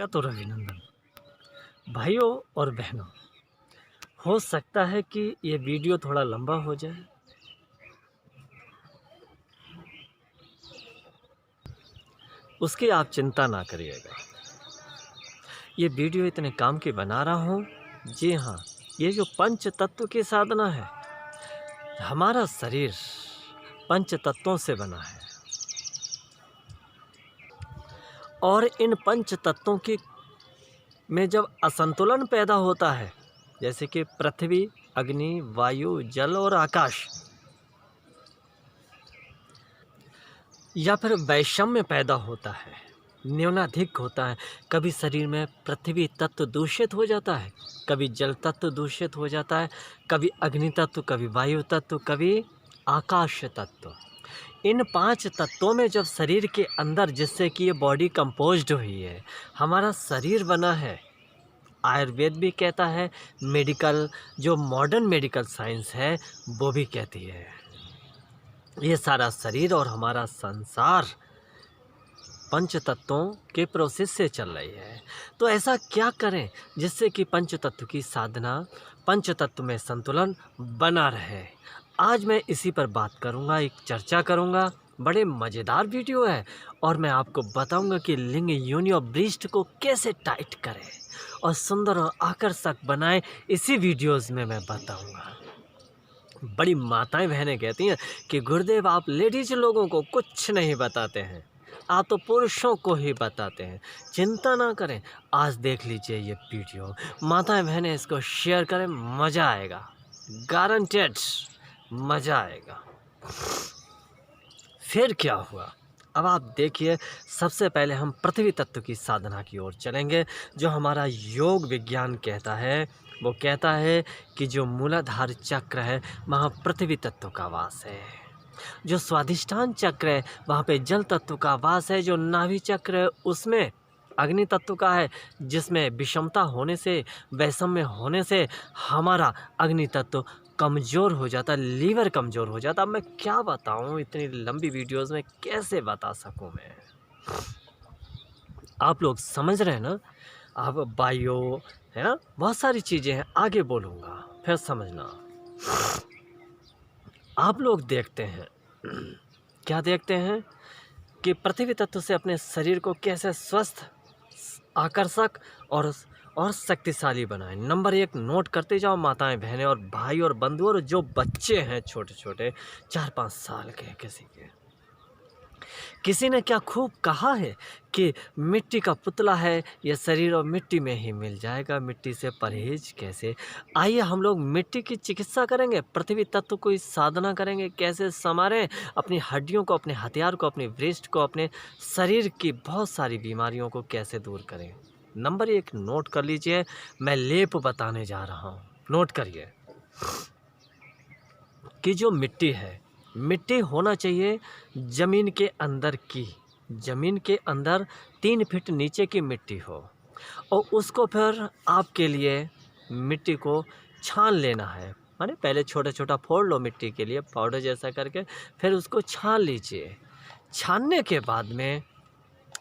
तो रविनंदन भाइयों और बहनों, हो सकता है कि ये वीडियो थोड़ा लंबा हो जाए। उसकी आप चिंता ना करिएगा। ये वीडियो इतने काम की बना रहा हूँ। जी हाँ, ये जो पंच तत्व की साधना है, हमारा शरीर पंच तत्वों से बना है और इन पंच तत्वों की में जब असंतुलन पैदा होता है, जैसे कि पृथ्वी, अग्नि, वायु, जल और आकाश, या फिर वैषम्य पैदा होता है, न्यूनाधिक होता है। कभी शरीर में पृथ्वी तत्व दूषित हो जाता है, कभी जल तत्व दूषित हो जाता है, कभी अग्नि तत्व, कभी वायु तत्व, कभी आकाश तत्व। इन पांच तत्वों में जब शरीर के अंदर, जिससे कि ये बॉडी कंपोज्ड हुई है, हमारा शरीर बना है, आयुर्वेद भी कहता है, मेडिकल जो मॉडर्न मेडिकल साइंस है वो भी कहती है, ये सारा शरीर और हमारा संसार पंच तत्वों के प्रोसेस से चल रही है। तो ऐसा क्या करें जिससे कि पंच तत्व की साधना, पंच तत्व में संतुलन बना रहे। आज मैं इसी पर बात करूंगा, एक चर्चा करूंगा। बड़े मज़ेदार वीडियो है और मैं आपको बताऊंगा कि लिंग, योनि और ब्रेस्ट को कैसे टाइट करें और सुंदर और आकर्षक बनाएं। इसी वीडियोज़ में मैं बताऊंगा। बड़ी माताएं बहनें कहती हैं कि गुरुदेव, आप लेडीज लोगों को कुछ नहीं बताते हैं, आप तो पुरुषों को ही बताते हैं। चिंता ना करें, आज देख लीजिए ये वीडियो। माताएं बहनें इसको शेयर करें, मज़ा आएगा, गारंटेड मज़ा आएगा। फिर क्या हुआ, अब आप देखिए। सबसे पहले हम पृथ्वी तत्व की साधना की ओर चलेंगे। जो हमारा योग विज्ञान कहता है, वो कहता है कि जो मूलाधार चक्र है वहाँ पृथ्वी तत्व का वास है। जो स्वाधिष्ठान चक्र है वहाँ पे जल तत्व का वास है। जो नाभि चक्र है उसमें अग्नि तत्व का है, जिसमें विषमता होने से, वैषम्य होने से हमारा अग्नि तत्व कमज़ोर हो जाता, लीवर कमज़ोर हो जाता। अब मैं क्या बताऊँ, इतनी लंबी वीडियोज़ में कैसे बता सकूँ मैं। आप लोग समझ रहे हैं ना। आप बायो है ना, बहुत सारी चीज़ें हैं, आगे बोलूँगा फिर समझना। आप लोग देखते हैं क्या देखते हैं कि पृथ्वी तत्व से अपने शरीर को कैसे स्वस्थ, आकर्षक और शक्तिशाली बनाएं। नंबर 1 नोट करते जाओ माताएं, बहनें और भाई और बंधु और जो बच्चे हैं छोटे छोटे, 4-5 साल के। किसी ने क्या खूब कहा है कि मिट्टी का पुतला है, यह शरीर और मिट्टी में ही मिल जाएगा, मिट्टी से परहेज कैसे। आइए हम लोग मिट्टी की चिकित्सा करेंगे, पृथ्वी तत्व को इस साधना करेंगे, कैसे संवारें अपनी हड्डियों को, अपने हथियार को, अपने ब्रेस्ट को, अपने शरीर की बहुत सारी बीमारियों को कैसे दूर करें। नंबर 1 नोट कर लीजिए, मैं लेप बताने जा रहा हूँ, नोट करिए कि जो मिट्टी है, मिट्टी होना चाहिए ज़मीन के अंदर की, ज़मीन के अंदर 3 फीट नीचे की मिट्टी हो। और उसको फिर आपके लिए मिट्टी को छान लेना है। माने पहले छोटा छोटा फोड़ लो मिट्टी के लिए, पाउडर जैसा करके, फिर उसको छान लीजिए। छानने के बाद में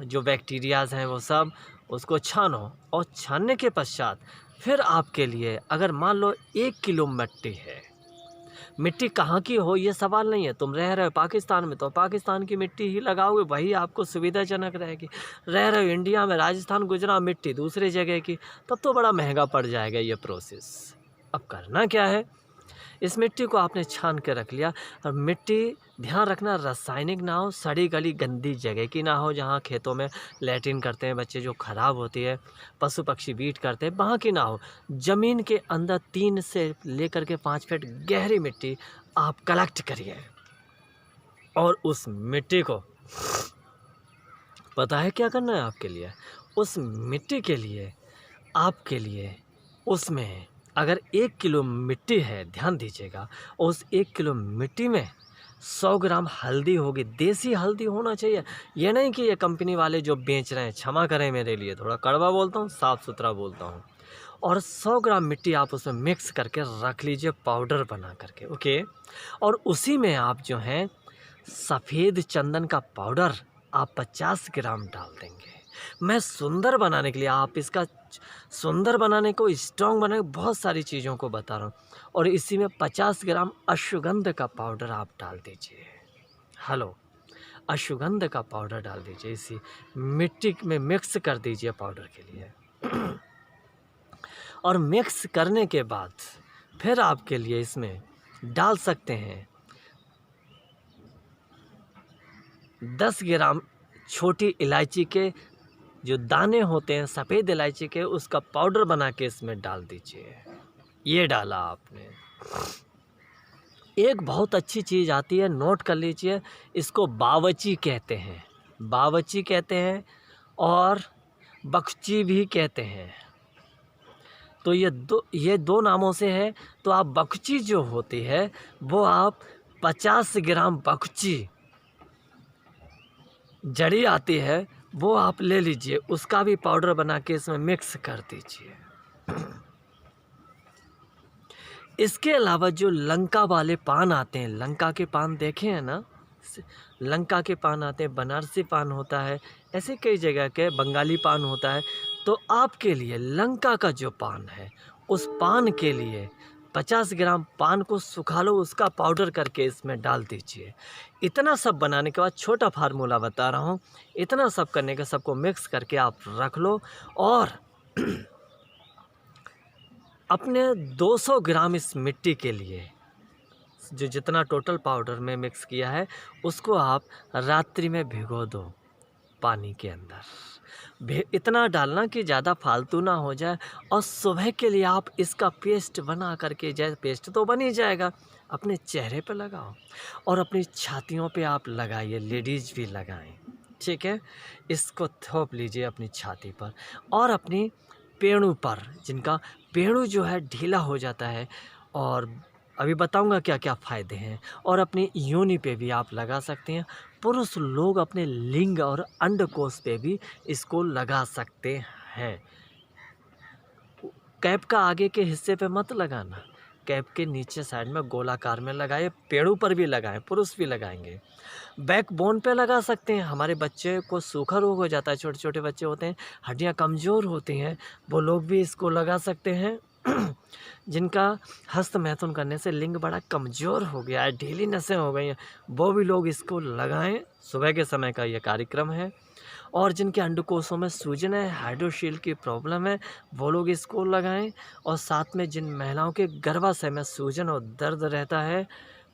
जो बैक्टीरियाज़ हैं वो सब, उसको छानो। और छानने के पश्चात फिर आपके लिए, अगर मान लो 1 किलो मिट्टी है, मिट्टी कहाँ की हो ये सवाल नहीं है। तुम रह रहे हो पाकिस्तान में तो पाकिस्तान की मिट्टी ही लगाओगे, वही आपको सुविधाजनक रहेगी। रह रहे हो इंडिया में, राजस्थान, गुजरात, मिट्टी दूसरी जगह की, तब तो बड़ा महंगा पड़ जाएगा ये प्रोसेस। अब करना क्या है, इस मिट्टी को आपने छान के रख लिया। और मिट्टी ध्यान रखना रासायनिक ना हो, सड़ी गली गंदी जगह की ना हो, जहाँ खेतों में लैट्रिन करते हैं बच्चे, जो ख़राब होती है, पशु पक्षी बीट करते हैं, वहाँ की ना हो। ज़मीन के अंदर 3 से लेकर के 5 फीट गहरी मिट्टी आप कलेक्ट करिए। और उस मिट्टी को पता है क्या करना है आपके लिए। उस मिट्टी के लिए आपके लिए उसमें अगर 1 किलो मिट्टी है, ध्यान दीजिएगा, उस 1 किलो मिट्टी में 100 ग्राम हल्दी होगी। देसी हल्दी होना चाहिए, ये नहीं कि ये कंपनी वाले जो बेच रहे हैं, क्षमा करें मेरे लिए थोड़ा कड़वा बोलता हूँ, साफ़ सुथरा बोलता हूँ। और 100 ग्राम मिट्टी आप उसमें मिक्स करके रख लीजिए, पाउडर बना करके, ओके। और उसी में आप जो हैं सफ़ेद चंदन का पाउडर आप 50 ग्राम डाल देंगे। मैं सुंदर बनाने के लिए, आप इसका सुंदर बनाने को, स्ट्रॉन्ग बनाने को बहुत सारी चीज़ों को बता रहा हूँ। और इसी में 50 ग्राम अश्वगंध का पाउडर आप डाल दीजिए। हेलो, अश्वगंध का पाउडर डाल दीजिए, इसी मिट्टी में मिक्स कर दीजिए पाउडर के लिए। और मिक्स करने के बाद फिर आपके लिए इसमें डाल सकते हैं 10 ग्राम छोटी इलायची के जो दाने होते हैं, सफ़ेद इलायची के, उसका पाउडर बना के इसमें डाल दीजिए। ये डाला आपने। एक बहुत अच्छी चीज़ आती है, नोट कर लीजिए, इसको बावची कहते हैं। बावची कहते हैं और बख्ची भी कहते हैं। तो ये दो नामों से है। तो आप बख्ची जो होती है वो आप 50 ग्राम बख्ची जड़ी आती है वो आप ले लीजिए, उसका भी पाउडर बना के इसमें मिक्स कर दीजिए। इसके अलावा जो लंका वाले पान आते हैं, लंका के पान देखे हैं ना, लंका के पान आते हैं, बनारसी पान होता है, ऐसे कई जगह के बंगाली पान होता है। तो आपके लिए लंका का जो पान है, उस पान के लिए 50 ग्राम पान को सुखा लो, उसका पाउडर करके इसमें डाल दीजिए। इतना सब बनाने के बाद, छोटा फार्मूला बता रहा हूँ, इतना सब करने के सबको मिक्स करके आप रख लो। और अपने 200 ग्राम इस मिट्टी के लिए जो जितना टोटल पाउडर में मिक्स किया है, उसको आप रात्रि में भिगो दो पानी के अंदर। इतना डालना कि ज़्यादा फालतू ना हो जाए। और सुबह के लिए आप इसका पेस्ट बना करके, जैसे पेस्ट तो बन ही जाएगा, अपने चेहरे पर लगाओ और अपनी छातियों पे आप लगाइए, लेडीज़ भी लगाएं, ठीक है। इसको थोप लीजिए अपनी छाती पर और अपनी पेड़ों पर, जिनका पेड़ों जो है ढीला हो जाता है, और अभी बताऊंगा क्या क्या फ़ायदे हैं। और अपनी योनि पे भी आप लगा सकते हैं। पुरुष लोग अपने लिंग और अंडकोश पे भी इसको लगा सकते हैं। कैप का आगे के हिस्से पे मत लगाना, कैप के नीचे साइड में गोलाकार में लगाए, पेड़ों पर भी लगाएं, पुरुष भी लगाएंगे। बैकबोन पे लगा सकते हैं। हमारे बच्चे को सूखा रोग हो जाता है, छोटे छोटे बच्चे होते हैं, हड्डियां कमज़ोर होती हैं, वो लोग भी इसको लगा सकते हैं। जिनका हस्त मैथुन करने से लिंग बड़ा कमज़ोर हो गया है, ढीली नसें हो गई हैं, वो भी लोग इसको लगाएं। सुबह के समय का ये कार्यक्रम है। और जिनके अंडकोशों में सूजन है, हाइड्रोशील की प्रॉब्लम है, वो लोग इसको लगाएं। और साथ में जिन महिलाओं के गर्भाशय में सूजन और दर्द रहता है,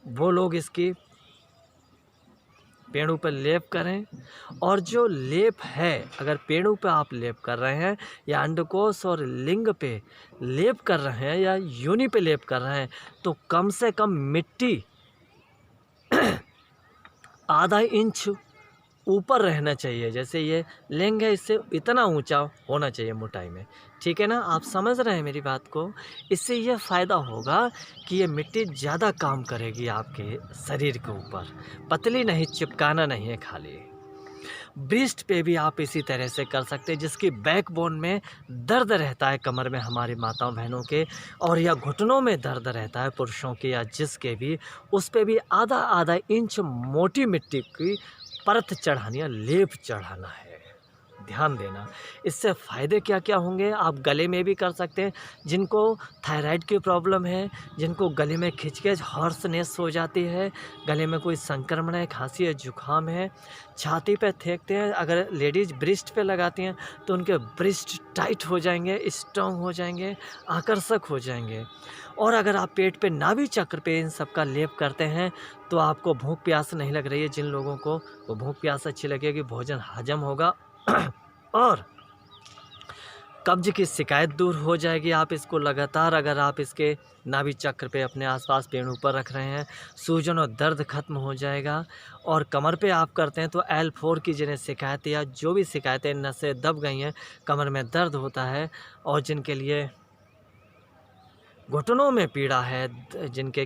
वो लोग इसकी पेड़ों पर लेप करें। और जो लेप है, अगर पेड़ों पर आप लेप कर रहे हैं या अंडकोश और लिंग पे लेप कर रहे हैं या योनि पे लेप कर रहे हैं, तो कम से कम मिट्टी आधा इंच ऊपर रहना चाहिए। जैसे ये लिंग है, इससे इतना ऊंचा होना चाहिए मोटाई में, ठीक है ना। आप समझ रहे हैं मेरी बात को। इससे ये फ़ायदा होगा कि ये मिट्टी ज़्यादा काम करेगी आपके शरीर के ऊपर, पतली नहीं, चिपकाना नहीं है खाली। ब्रेस्ट पे भी आप इसी तरह से कर सकते हैं। जिसकी बैकबोन में दर्द रहता है, कमर में हमारी माताओं बहनों के, और या घुटनों में दर्द रहता है पुरुषों के या जिसके भी, उस पे भी आधा आधा इंच मोटी मिट्टी की परत चढ़ानी है, लेप चढ़ाना है। ध्यान देना। इससे फ़ायदे क्या क्या होंगे, आप गले में भी कर सकते हैं। जिनको थायराइड की प्रॉब्लम है, जिनको गले में खिंचखिंच, हॉर्सनेस हो जाती है, गले में कोई संक्रमण है, खांसी है, जुकाम है, छाती पे फेंकते हैं, अगर लेडीज़ ब्रेस्ट पे लगाती हैं तो उनके ब्रेस्ट टाइट हो जाएंगे, स्ट्रॉन्ग हो जाएंगे, आकर्षक हो जाएंगे। और अगर आप पेट पे, नाभि चक्र पे इन सब का लेप करते हैं तो आपको भूख प्यास नहीं लग रही है, जिन लोगों को वो भूख प्यास अच्छी लगेगी, भोजन हजम होगा और कब्ज की शिकायत दूर हो जाएगी। आप इसको लगातार, अगर आप इसके नाभि चक्र पे अपने आसपास पेड़ ऊपर रख रहे हैं, सूजन और दर्द खत्म हो जाएगा। और कमर पे आप करते हैं तो L4 की जिन्हें शिकायत या जो भी शिकायतें, नसें दब गई हैं, कमर में दर्द होता है, और जिनके लिए घुटनों में पीड़ा है, जिनके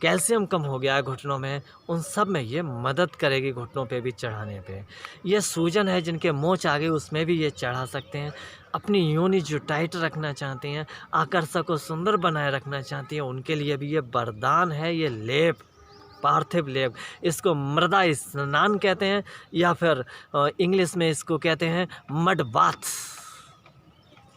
कैल्शियम कम हो गया है घुटनों में, उन सब में ये मदद करेगी। घुटनों पे भी चढ़ाने पे। ये सूजन है, जिनके मोच आ गई, उसमें भी ये चढ़ा सकते हैं। अपनी योनि जो टाइट रखना चाहते हैं, आकर्षक और सुंदर बनाए रखना चाहती हैं, उनके लिए भी ये वरदान है, ये लेप। पार्थिव लेप, इसको मृदा स्नान कहते हैं या फिर इंग्लिश में इसको कहते हैं मड बाथ।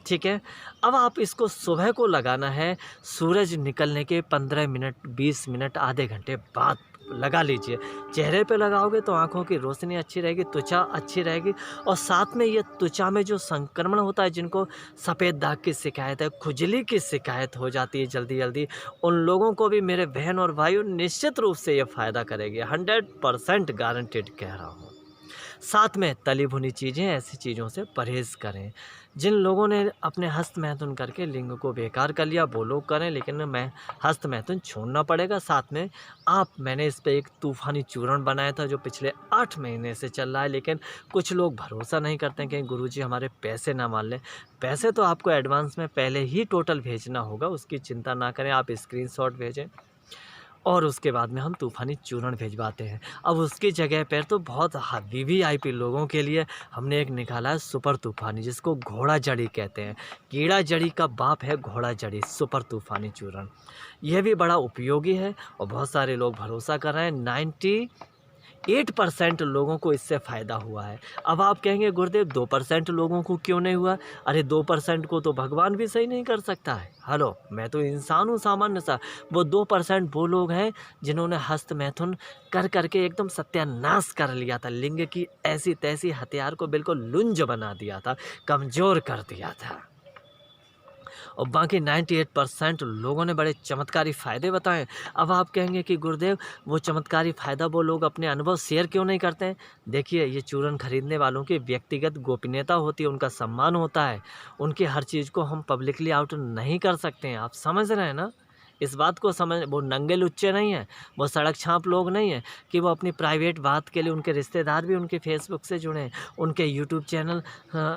ठीक है, अब आप इसको सुबह को लगाना है, सूरज निकलने के 15 मिनट 20 मिनट आधे घंटे बाद लगा लीजिए। चेहरे पे लगाओगे तो आँखों की रोशनी अच्छी रहेगी, त्वचा अच्छी रहेगी, और साथ में ये त्वचा में जो संक्रमण होता है, जिनको सफ़ेद दाग की शिकायत है, खुजली की शिकायत हो जाती है जल्दी जल्दी, उन लोगों को भी मेरे बहन और भाइयों निश्चित रूप से ये फ़ायदा करेगी, 100% गारंटेड कह रहा हूँ। साथ में तली भुनी चीज़ें, ऐसी चीज़ों से परहेज़ करें। जिन लोगों ने अपने हस्त मैथुन करके लिंग को बेकार कर लिया वो लोग करें, लेकिन मैं हस्त मैथुन छोड़ना पड़ेगा। साथ में मैंने इस पे एक तूफ़ानी चूर्ण बनाया था जो पिछले 8 महीने से चल रहा है, लेकिन कुछ लोग भरोसा नहीं करते हैं कि गुरुजी हमारे पैसे ना मान लें। पैसे तो आपको एडवांस में पहले ही टोटल भेजना होगा, उसकी चिंता ना करें, आप स्क्रीनशॉट भेजें और उसके बाद में हम तूफ़ानी चूर्ण भिजवाते हैं। अब उसकी जगह पर तो बहुत वीवीआईपी लोगों के लिए हमने एक निकाला है सुपर तूफ़ानी, जिसको घोड़ा जड़ी कहते हैं। कीड़ा जड़ी का बाप है घोड़ा जड़ी, सुपर तूफ़ानी चूर्ण। यह भी बड़ा उपयोगी है और बहुत सारे लोग भरोसा कर रहे हैं। 98% लोगों को इससे फ़ायदा हुआ है। अब आप कहेंगे गुरुदेव 2% लोगों को क्यों नहीं हुआ? अरे 2% को तो भगवान भी सही नहीं कर सकता है। हेलो, मैं तो इंसान हूँ सामान्य सा। वो 2% वो लोग हैं जिन्होंने हस्त मैथुन कर करके एकदम सत्यानाश कर लिया था, लिंग की ऐसी तैसी हथियार को बिल्कुल लुंज बना दिया था, कमज़ोर कर दिया था। और बाकी 98% लोगों ने बड़े चमत्कारी फ़ायदे बताए। अब आप कहेंगे कि गुरुदेव वो चमत्कारी फ़ायदा वो लोग अपने अनुभव शेयर क्यों नहीं करते हैं? देखिए, ये चूर्ण खरीदने वालों की व्यक्तिगत गोपनीयता होती है, उनका सम्मान होता है, उनकी हर चीज़ को हम पब्लिकली आउट नहीं कर सकते हैं। आप समझ रहे हैं ना इस बात को? समझ, वो नंगे लुच्चे नहीं हैं, वो सड़क छाप लोग नहीं हैं कि वो अपनी प्राइवेट बात के लिए, उनके रिश्तेदार भी उनके फेसबुक से जुड़े हैं, उनके यूट्यूब चैनल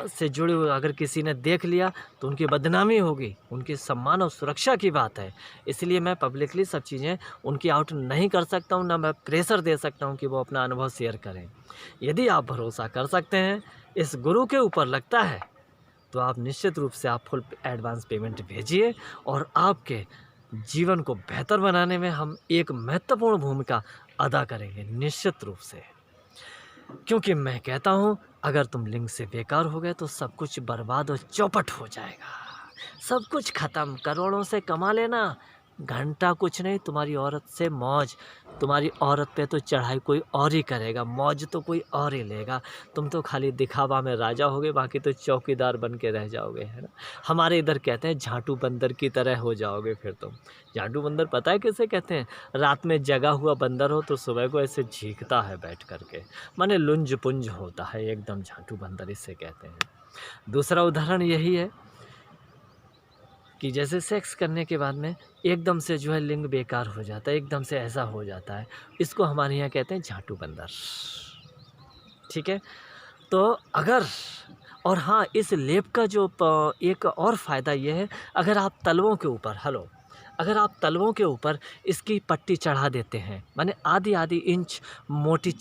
से जुड़े हुए, अगर किसी ने देख लिया तो उनकी बदनामी होगी। उनकी सम्मान और सुरक्षा की बात है, इसलिए मैं पब्लिकली सब चीज़ें उनकी आउट नहीं कर सकता हूँ, ना मैं प्रेशर दे सकता हूँ कि वो अपना अनुभव शेयर करें। यदि आप भरोसा कर सकते हैं, इस गुरु के ऊपर लगता है, तो आप निश्चित रूप से आप फुल एडवांस पेमेंट भेजिए और आपके जीवन को बेहतर बनाने में हम एक महत्वपूर्ण भूमिका अदा करेंगे निश्चित रूप से। क्योंकि मैं कहता हूँ, अगर तुम लिंग से बेकार हो गए तो सब कुछ बर्बाद और चौपट हो जाएगा, सब कुछ ख़त्म। करोड़ों से कमा लेना, घंटा कुछ नहीं, तुम्हारी औरत से मौज, तुम्हारी औरत पे तो चढ़ाई कोई और ही करेगा, मौज तो कोई और ही लेगा। तुम तो खाली दिखावा में राजा होगे, बाकी तो चौकीदार बन के रह जाओगे, है ना। हमारे इधर कहते हैं झाटू बंदर की तरह हो जाओगे फिर तुम। झाटू बंदर पता है किसे कहते हैं? रात में जगा हुआ बंदर हो तो सुबह को ऐसे झींकता है बैठ करके, माने लुंज पुंज होता है एकदम, झाटू बंदर इसे कहते हैं। दूसरा उदाहरण यही है कि जैसे सेक्स करने के बाद में एकदम से जो है लिंग बेकार हो जाता है, एकदम से ऐसा हो जाता है, इसको हमारे यहाँ कहते हैं झाटू बंदर। ठीक है, तो अगर, और हाँ, इस लेप का जो एक और फ़ायदा ये है, अगर आप तलवों के ऊपर, अगर आप तलवों के ऊपर इसकी पट्टी चढ़ा देते हैं, माने आधी इंच मोटी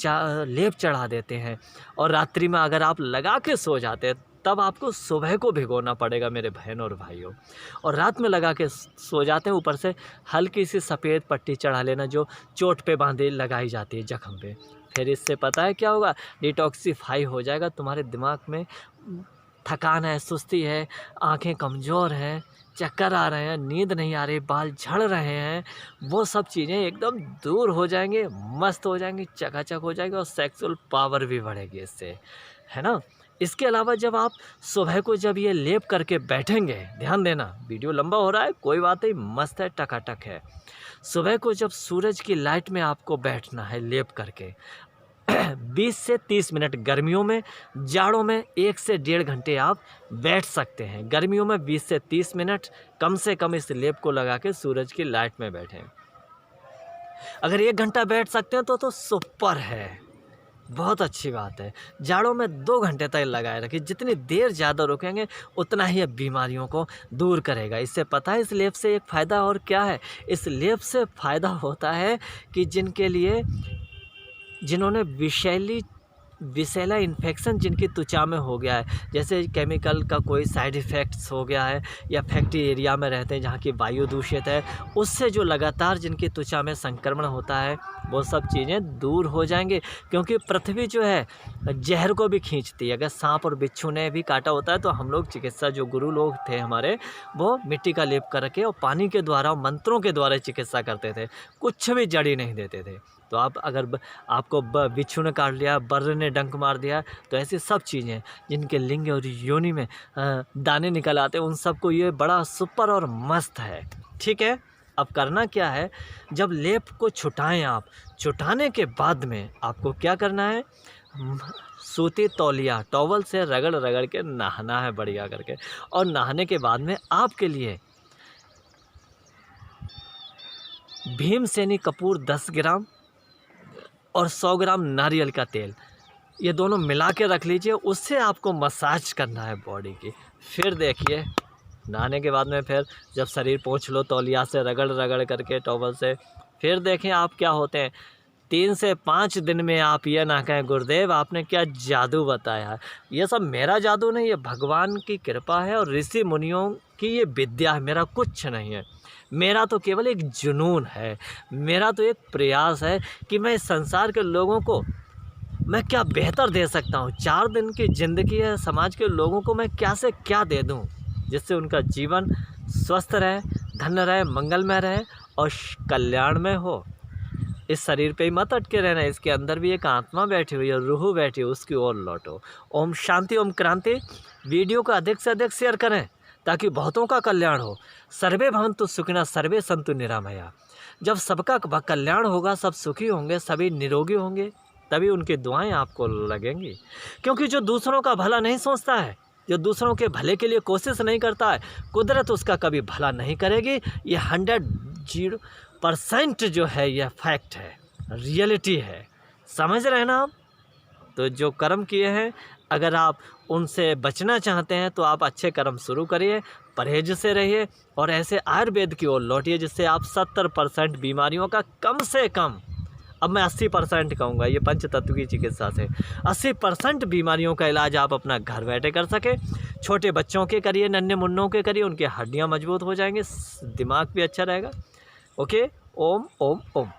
लेप चढ़ा देते हैं, और रात्रि में अगर आप लगा के सो जाते हैं, तब आपको सुबह को भिगोना पड़ेगा मेरे बहन और भाइयों। और रात में लगा के सो जाते हैं, ऊपर से हल्की सी सफ़ेद पट्टी चढ़ा लेना जो चोट पे बांधे लगाई जाती है जख्म पे। फिर इससे पता है क्या होगा? डिटॉक्सीफाई हो जाएगा, तुम्हारे दिमाग में थकान है, सुस्ती है, आँखें कमज़ोर हैं, चक्कर आ रहे हैं, नींद नहीं आ रही, बाल झड़ रहे हैं, वो सब चीज़ें एकदम दूर हो जाएंगे, मस्त हो जाएंगी, चकाचक हो जाएगी, और सेक्सुअल पावर भी बढ़ेगी इससे, है ना। इसके अलावा जब आप सुबह को जब ये लेप करके बैठेंगे, ध्यान देना, वीडियो लंबा हो रहा है, कोई बात नहीं, मस्त है, टकाटक है। सुबह को जब सूरज की लाइट में आपको बैठना है लेप करके, 20 से 30 मिनट गर्मियों में, जाड़ों में 1 से 1.5 घंटे आप बैठ सकते हैं। गर्मियों में 20 से 30 मिनट कम से कम इस लेप को लगा के सूरज की लाइट में बैठें। अगर 1 घंटा बैठ सकते हैं तो सुपर है, बहुत अच्छी बात है। जाड़ों में 2 घंटे तक लगाए रखिए, जितनी देर ज़्यादा रुकेंगे उतना ही बीमारियों को दूर करेगा। इससे पता है इस लेप से एक फ़ायदा और क्या है? इस लेप से फ़ायदा होता है कि जिनके लिए, जिन्होंने विषैली विषैला इन्फेक्शन जिनकी त्वचा में हो गया है, जैसे केमिकल का कोई साइड इफ़ेक्ट्स हो गया है, या फैक्ट्री एरिया में रहते हैं जहाँ की वायु दूषित है, उससे जो लगातार जिनकी त्वचा में संक्रमण होता है, वो सब चीज़ें दूर हो जाएंगे। क्योंकि पृथ्वी जो है जहर को भी खींचती है। अगर सांप और बिच्छू ने भी काटा होता है तो हम लोग चिकित्सा जो गुरु लोग थे हमारे, वो मिट्टी का लेप करके और पानी के द्वारा और मंत्रों के द्वारा चिकित्सा करते थे, कुछ भी जड़ी नहीं देते थे। तो आप अगर आपको बिच्छू ने काट लिया, बर्रे ने डंक मार दिया, तो ऐसी सब चीज़ें जिनके लिंग और योनि में दाने निकल आते हैं, उन सबको ये बड़ा सुपर और मस्त है। ठीक है, अब करना क्या है, जब लेप को छुटाएं आप, छुटाने के बाद में आपको क्या करना है, सूती तौलिया टॉवल से रगड़ रगड़ के नहाना है बढ़िया करके। और नहाने के बाद में आपके लिए भीमसेनी कपूर 10 ग्राम और 100 ग्राम नारियल का तेल, ये दोनों मिला के रख लीजिए। उससे आपको मसाज करना है बॉडी की। फिर देखिए नहाने के बाद में फिर जब शरीर पोंछ लो तौलिया से रगड़ रगड़ करके टॉवल से, फिर देखें आप क्या होते हैं। 3 से 5 दिन में आप ये ना कहें गुरुदेव आपने क्या जादू बताया है। ये सब मेरा जादू नहीं, ये भगवान की कृपा है और ऋषि मुनियों की ये विद्या है, मेरा कुछ नहीं है। मेरा तो केवल एक जुनून है, मेरा तो एक प्रयास है कि मैं इस संसार के लोगों को मैं क्या बेहतर दे सकता हूँ। 4 दिन की ज़िंदगी है, समाज के लोगों को मैं क्या से क्या दे दूँ जिससे उनका जीवन स्वस्थ रहे, धन्य रहे, मंगलमय रहे और कल्याणमय हो। इस शरीर पे ही मत अटके रहना, इसके अंदर भी एक आत्मा बैठी हुई है, रूह बैठी हुई, उसकी ओर लौटो। ओम शांति, ओम क्रांति। वीडियो को अधिक से अधिक शेयर करें ताकि बहुतों का कल्याण हो। सर्वे भवन्तु सुखिनः, सर्वे सन्तु निरामया। जब सबका कल्याण होगा, सब सुखी होंगे, सभी निरोगी होंगे, तभी उनकी दुआएं आपको लगेंगी। क्योंकि जो दूसरों का भला नहीं सोचता है, जो दूसरों के भले के लिए कोशिश नहीं करता है, कुदरत उसका कभी भला नहीं करेगी। ये 100% जो है यह फैक्ट है, रियलिटी है। समझ रहे हैं ना आप? तो जो कर्म किए हैं, अगर आप उनसे बचना चाहते हैं तो आप अच्छे कर्म शुरू करिए, परहेज से रहिए और ऐसे आयुर्वेद की ओर लौटिए जिससे आप 70% बीमारियों का कम से कम, अब मैं 80% कहूँगा, ये पंचतत्व की चिकित्सा से 80% बीमारियों का इलाज आप अपना घर बैठे कर सके। छोटे बच्चों के करिए, नन्हे मुन्नों के करिए, उनकी हड्डियाँ मजबूत हो जाएंगी, दिमाग भी अच्छा रहेगा। ओके, ओम ओम ओम।